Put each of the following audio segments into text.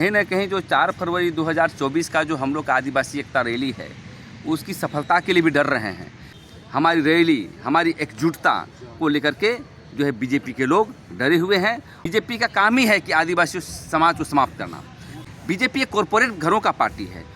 कहीं ना कहीं जो 4 फरवरी 2024 का जो हम लोग का आदिवासी एकता रैली है, उसकी सफलता के लिए भी डर रहे हैं। हमारी रैली, हमारी एकजुटता को लेकर के जो है बीजेपी के लोग डरे हुए हैं। बीजेपी का काम ही है कि आदिवासी समाज को समाप्त करना। बीजेपी एक कॉरपोरेट घरों का पार्टी है।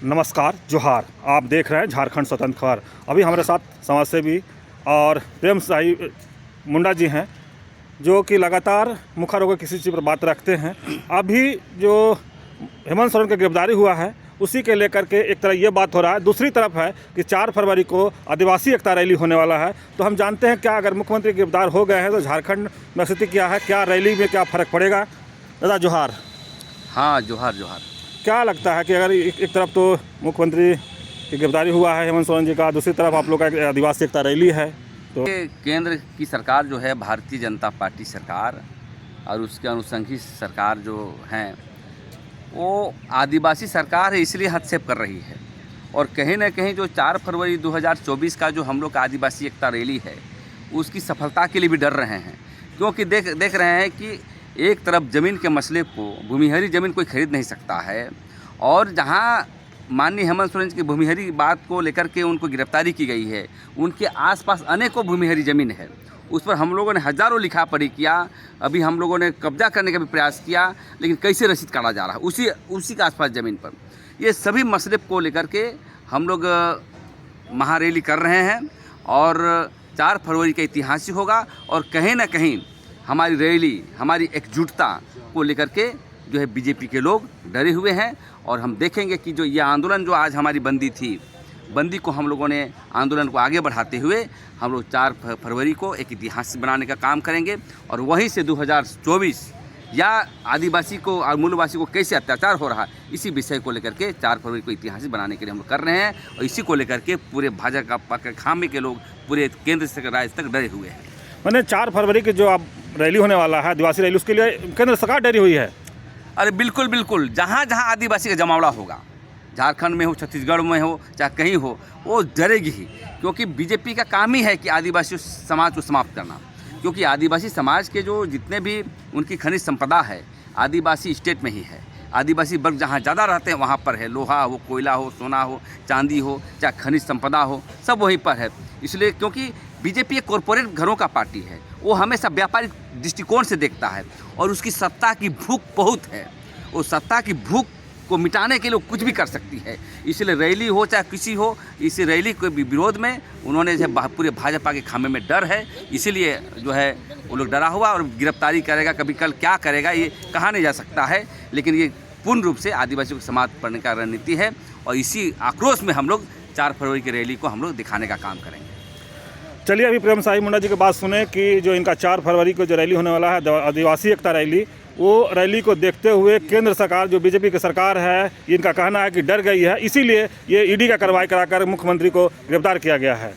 नमस्कार, जोहार। आप देख रहे हैं झारखंड स्वतंत्र खबर। अभी हमारे साथ समाजसेवी और प्रेम साई मुंडा जी हैं, जो कि लगातार मुखर होकर किसी चीज़ पर बात रखते हैं। अभी जो हेमंत सोरेन की गिरफ्तारी हुआ है, उसी के लेकर के एक तरह ये बात हो रहा है। दूसरी तरफ है कि 4 फरवरी को आदिवासी एकता रैली होने वाला है। तो हम जानते हैं क्या अगर मुख्यमंत्री गिरफ्तार हो गए हैं तो झारखंड में स्थिति क्या है, क्या रैली में क्या फ़र्क पड़ेगा। दादा जोहार। हाँ, जोहार जोहार। क्या लगता है कि अगर एक तरफ तो मुख्यमंत्री की गिरफ्तारी हुआ है हेमंत सोरेन जी का, दूसरी तरफ आप लोग का आदिवासी एकता रैली है, तो केंद्र की सरकार जो है भारतीय जनता पार्टी सरकार और उसके अनुषंगी सरकार जो हैं वो आदिवासी सरकार है, इसलिए हस्तक्षेप कर रही है। और कहीं ना कहीं जो 4 फरवरी 2024 का जो हम लोग का आदिवासी एकता रैली है, उसकी सफलता के लिए भी डर रहे हैं। क्योंकि देख रहे हैं कि एक तरफ ज़मीन के मसले को, भूमिहरी ज़मीन कोई खरीद नहीं सकता है, और जहां माननीय हेमंत सोरेन की भूमिहरी बात को लेकर के उनको गिरफ्तारी की गई है, उनके आसपास अनेकों भूमिहरी ज़मीन है। उस पर हम लोगों ने हज़ारों लिखा पढ़ी किया। अभी हम लोगों ने कब्जा करने का भी प्रयास किया, लेकिन कैसे रसीद काटा जा रहा है उसी के आसपास ज़मीन पर। ये सभी मसले को लेकर के हम लोग महारैली कर रहे हैं और 4 फरवरी का ऐतिहासिक होगा। और कहीं ना कहीं हमारी रैली, हमारी एकजुटता को लेकर के जो है बीजेपी के लोग डरे हुए हैं। और हम देखेंगे कि जो ये आंदोलन जो आज हमारी बंदी थी, बंदी को हम लोगों ने आंदोलन को आगे बढ़ाते हुए हम लोग 4 फरवरी को एक इतिहास बनाने का काम करेंगे। और वहीं से 2024 या आदिवासी को और मूलवासी को कैसे अत्याचार हो रहा है, इसी विषय को लेकर के 4 फरवरी को इतिहास बनाने के लिए हम लोग कर रहे हैं। और इसी को लेकर के पूरे भाजपा के खामे के लोग पूरे केंद्र से राज्य तक डरे हुए हैं। मैंने 4 फरवरी की जो अब रैली होने वाला है आदिवासी रैली, उसके लिए केंद्र सरकार डरी हुई है। अरे बिल्कुल बिल्कुल, जहाँ जहाँ आदिवासी का जमावड़ा होगा, झारखंड में हो, छत्तीसगढ़ में हो, चाहे कहीं हो, वो डरेगी ही। क्योंकि बीजेपी का काम ही है कि आदिवासी समाज को समाप्त करना। क्योंकि आदिवासी समाज के जो जितने भी उनकी खनिज संपदा है, आदिवासी स्टेट में ही है। आदिवासी वर्ग जहाँ ज़्यादा रहते हैं वहाँ पर है। लोहा हो, कोयला हो, सोना हो, चांदी हो, चाहे खनिज संपदा हो, सब वहीं पर है। इसलिए क्योंकि बीजेपी एक कॉरपोरेट घरों का पार्टी है, वो हमेशा व्यापारिक दृष्टिकोण से देखता है और उसकी सत्ता की भूख बहुत है। वो सत्ता की भूख को मिटाने के लिए कुछ भी कर सकती है। इसलिए रैली हो चाहे किसी हो, इस रैली के विरोध में उन्होंने जो पूरे भाजपा के खामे में डर है, इसीलिए जो है वो लोग डरा हुआ और गिरफ्तारी करेगा। कभी कल क्या करेगा ये कहा नहीं जा सकता है, लेकिन ये पूर्ण रूप से आदिवासियों को समाप्त करने का रणनीति है। और इसी आक्रोश में हम लोग 4 फरवरी की रैली को हम लोग दिखाने का काम करेंगे। चलिए अभी प्रेम साई मुंडा जी की बात सुने कि जो इनका 4 फरवरी को जो रैली होने वाला है आदिवासी एकता रैली, वो रैली को देखते हुए केंद्र सरकार जो बीजेपी की सरकार है, इनका कहना है कि डर गई है, इसीलिए ये ईडी का कार्रवाई कराकर मुख्यमंत्री को गिरफ्तार किया गया है।